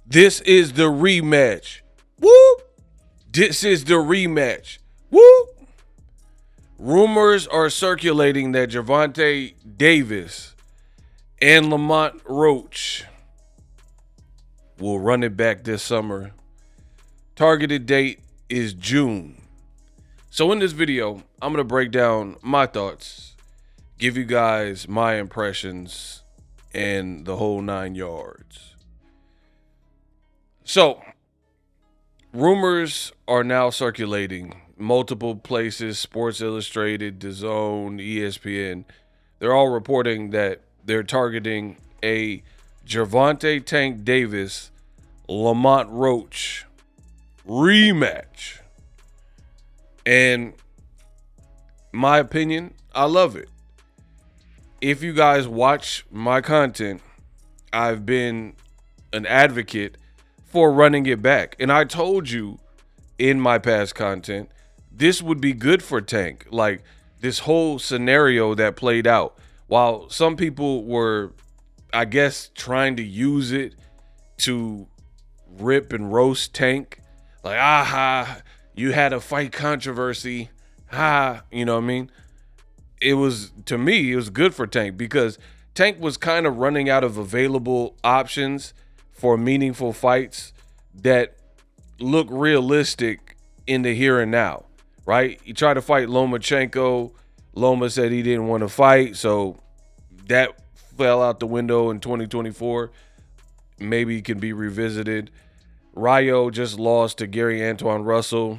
This is the rematch. Whoop. This is the rematch. Whoop. Rumors are circulating that Gervonta Davis and Lamont Roach will run it back this summer. Targeted date is June. So in this video, I'm going to break down my thoughts, give you guys my impressions, and the whole 9 yards. So, rumors are now circulating. Multiple places, Sports Illustrated, DAZN, ESPN, they're all reporting that they're targeting a Gervonta Tank Davis, Lamont Roach rematch. And my opinion, I love it. If you guys watch my content, I've been an advocate for running it back. And I told you in my past content, this would be good for Tank. Like this whole scenario that played out. While some people were, I guess, trying to use it to rip and roast Tank. Like, aha, you had a fight controversy. Ha, you know what I mean? It was, to me, it was good for Tank because Tank was kind of running out of available options for meaningful fights that look realistic in the here and now, right? He tried to fight Lomachenko. Loma said he didn't want to fight, so that fell out the window in 2024. Maybe it can be revisited. Rayo just lost to Gary Antoine Russell.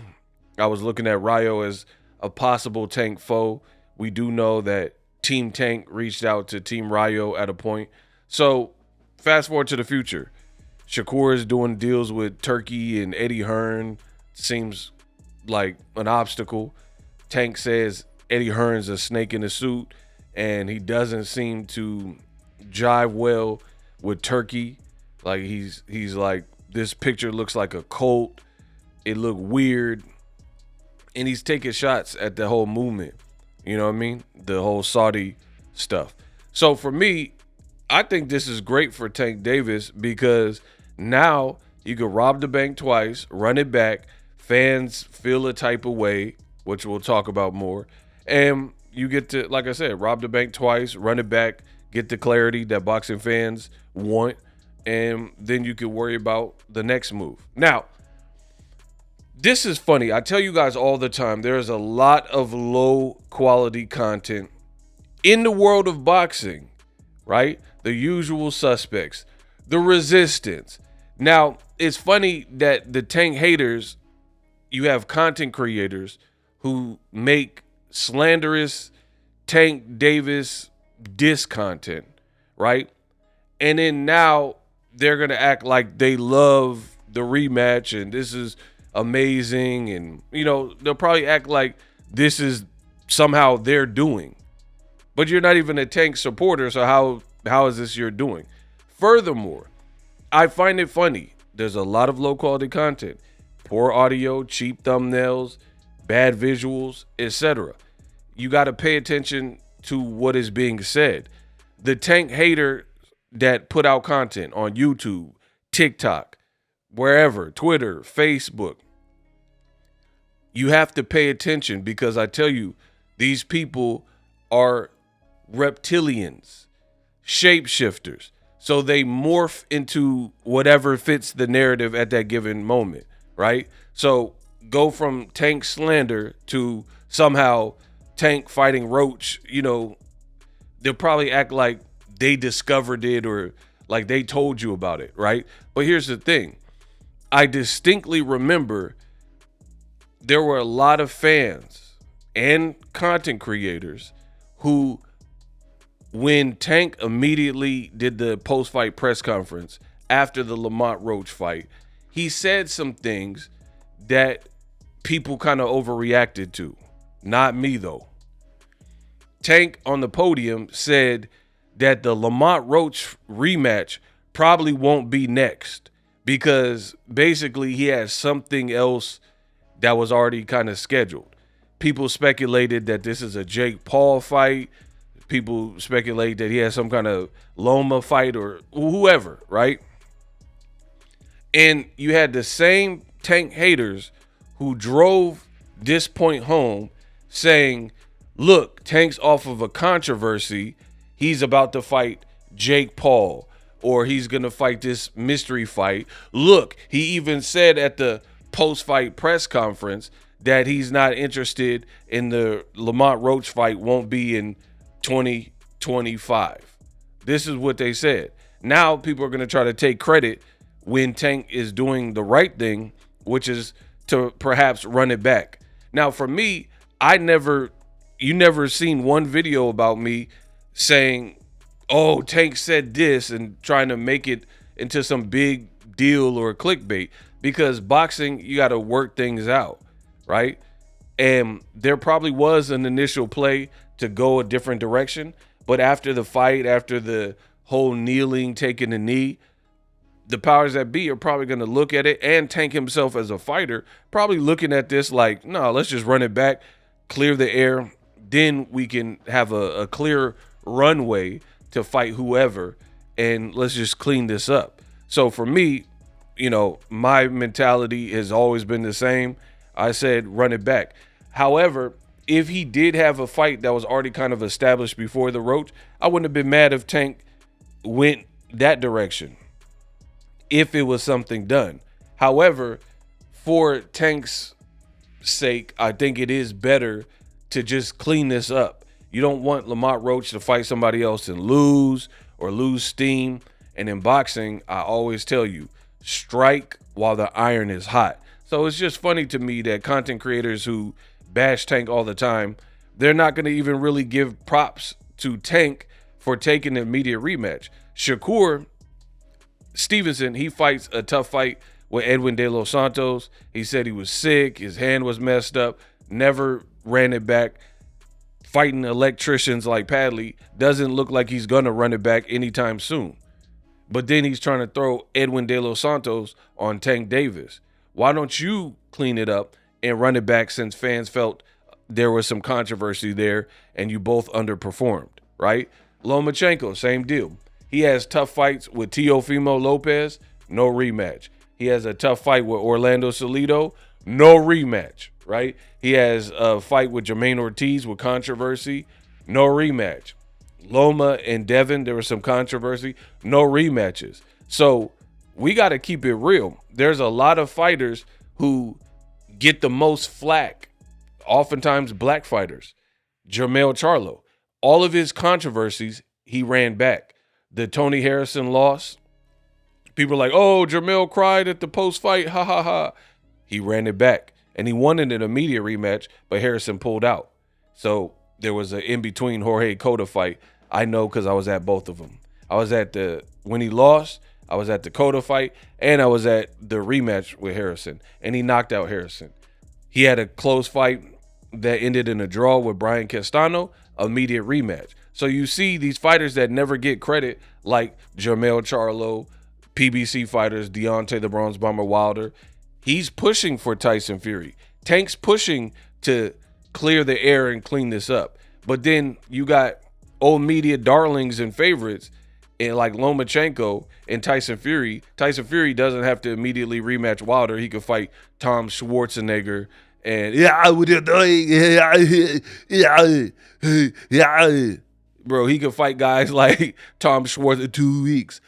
I was looking at Rayo as a possible Tank foe. We do know that Team Tank reached out to Team Rayo at a point. So fast forward to the future. Shakur is doing deals with Turkey and Eddie Hearn. Seems like an obstacle. Tank says Eddie Hearn's a snake in a suit, and he doesn't seem to jive well with Turkey. Like he's like, this picture looks like a cult. It looked weird. And he's taking shots at the whole movement. You know what I mean? The whole Saudi stuff. So for me, I think this is great for Tank Davis because now you can rob the bank twice, run it back. Fans feel a type of way, which we'll talk about more. And you get to, like I said, rob the bank twice, run it back, get the clarity that boxing fans want. And then you can worry about the next move. Now, this is funny. I tell you guys all the time, there's a lot of low quality content in the world of boxing, right? The usual suspects, the resistance. Now, it's funny that the Tank haters, you have content creators who make slanderous Tank Davis diss content, right? And then now they're going to act like they love the rematch and this is amazing. And, you know, they'll probably act like this is somehow their doing. But you're not even a Tank supporter, so how is this your doing? Furthermore, I find it funny. There's a lot of low-quality content. Poor audio, cheap thumbnails, bad visuals, etc. You got to pay attention to what is being said. The Tank hater that put out content on YouTube, TikTok, wherever, Twitter, Facebook, you have to pay attention because I tell you, these people are reptilians, shapeshifters. So they morph into whatever fits the narrative at that given moment, right? So go from Tank slander to somehow Tank fighting Roach, you know, they'll probably act like they discovered it or like they told you about it, right? But here's the thing. I distinctly remember there were a lot of fans and content creators who, when Tank immediately did the post-fight press conference after the Lamont Roach fight, he said some things that people kind of overreacted to. Not me, though. Tank on the podium said that the Lamont Roach rematch probably won't be next because basically he has something else that was already kind of scheduled. People speculated that this is a Jake Paul fight. People speculate that he has some kind of Loma fight or whoever, right? And you had the same Tank haters who drove this point home saying, look, Tank's off of a controversy. He's about to fight Jake Paul, or he's going to fight this mystery fight. Look, he even said at the post-fight press conference that he's not interested in the Lamont Roach fight, won't be in 2025. This is what they said. Now people are going to try to take credit when Tank is doing the right thing, which is to perhaps run it back. Now, for me, you never seen one video about me saying, oh, Tank said this, and trying to make it into some big deal or clickbait, because boxing, you got to work things out, right? And there probably was an initial play to go a different direction, but after the fight, after the whole kneeling, taking the knee, the powers that be are probably going to look at it, and Tank himself as a fighter probably looking at this like, no, let's just run it back, clear the air, then we can have a clear runway to fight whoever, and let's just clean this up. So for me, my mentality has always been the same. I said run it back. However, if he did have a fight that was already kind of established before the Roach, I wouldn't have been mad if Tank went that direction, if it was something done. However, for Tank's sake, I think it is better to just clean this up. You don't want Lamont Roach to fight somebody else and lose steam. And in boxing, I always tell you, strike while the iron is hot. So it's just funny to me that content creators who bash Tank all the time, they're not going to even really give props to Tank for taking the immediate rematch. Shakur Stevenson, he fights a tough fight with Edwin De Los Santos. He said he was sick, his hand was messed up, never ran it back. Fighting electricians like Padley, doesn't look like he's going to run it back anytime soon. But then he's trying to throw Edwin De Los Santos on Tank Davis. Why don't you clean it up and run it back, since fans felt there was some controversy there and you both underperformed, right? Lomachenko, same deal. He has tough fights with Teofimo Lopez, no rematch. He has a tough fight with Orlando Salido, no rematch, right? He has a fight with Jermaine Ortiz with controversy, no rematch. Loma and Devin, there was some controversy, no rematches. So we got to keep it real. There's a lot of fighters who get the most flack, oftentimes black fighters. Jermell Charlo, all of his controversies, he ran back. The Tony Harrison loss, people are like, oh, Jermell cried at the post-fight, ha, ha, ha. He ran it back, and he won in an immediate rematch, but Harrison pulled out. So there was an in-between Jorge Cota fight. I know because I was at both of them. I was at when he lost, I was at the Cota fight, and I was at the rematch with Harrison, and he knocked out Harrison. He had a close fight that ended in a draw with Brian Castano, immediate rematch. So you see these fighters that never get credit, like Jermell Charlo, PBC fighters, Deontay the Bronze Bomber Wilder. He's pushing for Tyson Fury. Tank's pushing to clear the air and clean this up. But then you got old media darlings and favorites, and like Lomachenko and Tyson Fury. Tyson Fury doesn't have to immediately rematch Wilder. He could fight Tom Schwarzenegger and bro, he could fight guys like Tom Schwarzenegger in 2 weeks.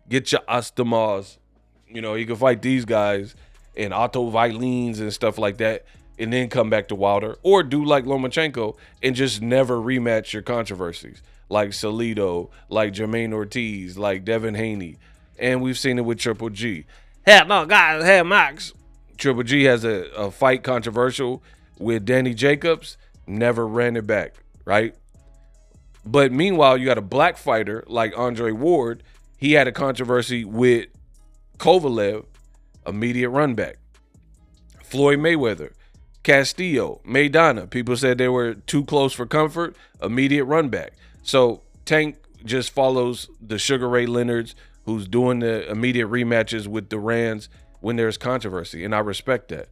Get your Ostomas. He could fight these guys and Otto Vilines and stuff like that, and then come back to Wilder, or do like Lomachenko and just never rematch your controversies, like Salido, like Jermaine Ortiz, like Devin Haney. And we've seen it with Triple G. Hell no, guys, hell Max. Triple G has a fight controversial with Danny Jacobs, never ran it back, right? But meanwhile, you got a black fighter like Andre Ward. He had a controversy with Kovalev, immediate run back. Floyd Mayweather, Castillo, Maidana. People said they were too close for comfort, immediate run back. So Tank just follows the Sugar Ray Leonards, who's doing the immediate rematches with Durans when there's controversy, and I respect that.